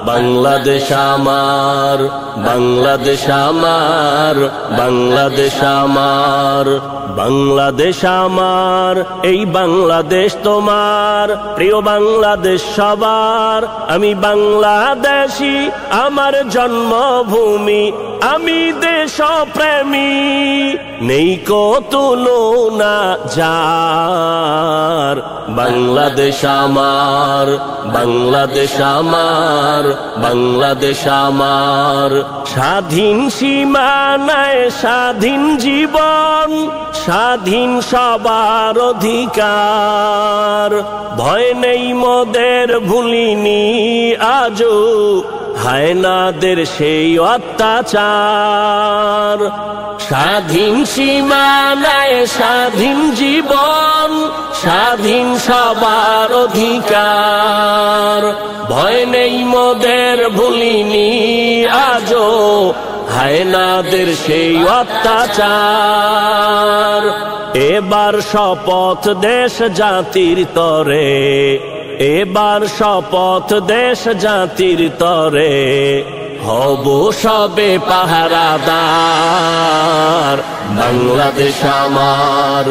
বাংলাদেশ আমার, বাংলাদেশ আমার, বাংলাদেশ আমার, বাংলাদেশ আমার, এই বাংলাদেশ তোমার। প্রিয় বাংলাদেশ সবার, আমি বাংলাদেশী, আমার জন্মভূমি, আমি দেশপ্রেমী। নেই কো তুলনা যার, বাংলাদেশ আমার, বাংলাদেশ আমার, বাংলাদেশ আমার। স্বাধীন সীমানায় স্বাধীন জীবন, স্বাধীন সবার অধিকার। ভয় নেই মোদের, ভুলিনি আজও হায়নাদের সেই অত্যাচার। স্বাধীন সীমানায় স্বাধীন জীবন, স্বাধীন সবার অধিকার। ভয় নেই মোদের, ভুলিনি আজও হায়নাদের সেই অত্যাচার। এবার শপথ দেশ জাতির তরে, এবার শপথ দেশ জাতির তরে, হব সবে পাহারাদার। বাংলাদেশ আমার,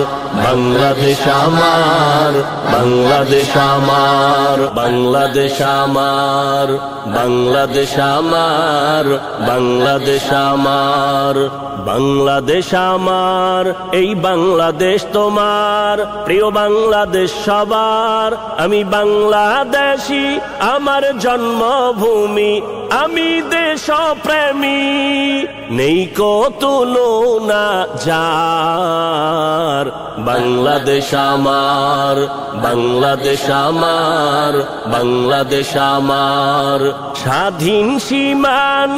বাংলাদেশ আমার, বাংলাদেশ আমার, বাংলাদেশ আমার, বাংলাদেশ আমার, বাংলাদেশ আমার, বাংলাদেশ আমার, এই বাংলাদেশ তোমার। প্রিয় বাংলাদেশ সবার, আমি বাংলাদেশী, আমার জন্মভূমি, আমি দেশপ্রেমী। নেই কো তুলনা যার, বাংলাদেশ আমার, বাংলাদেশ আমার, বাংলাদেশ আমার। স্বাধীন সীমানা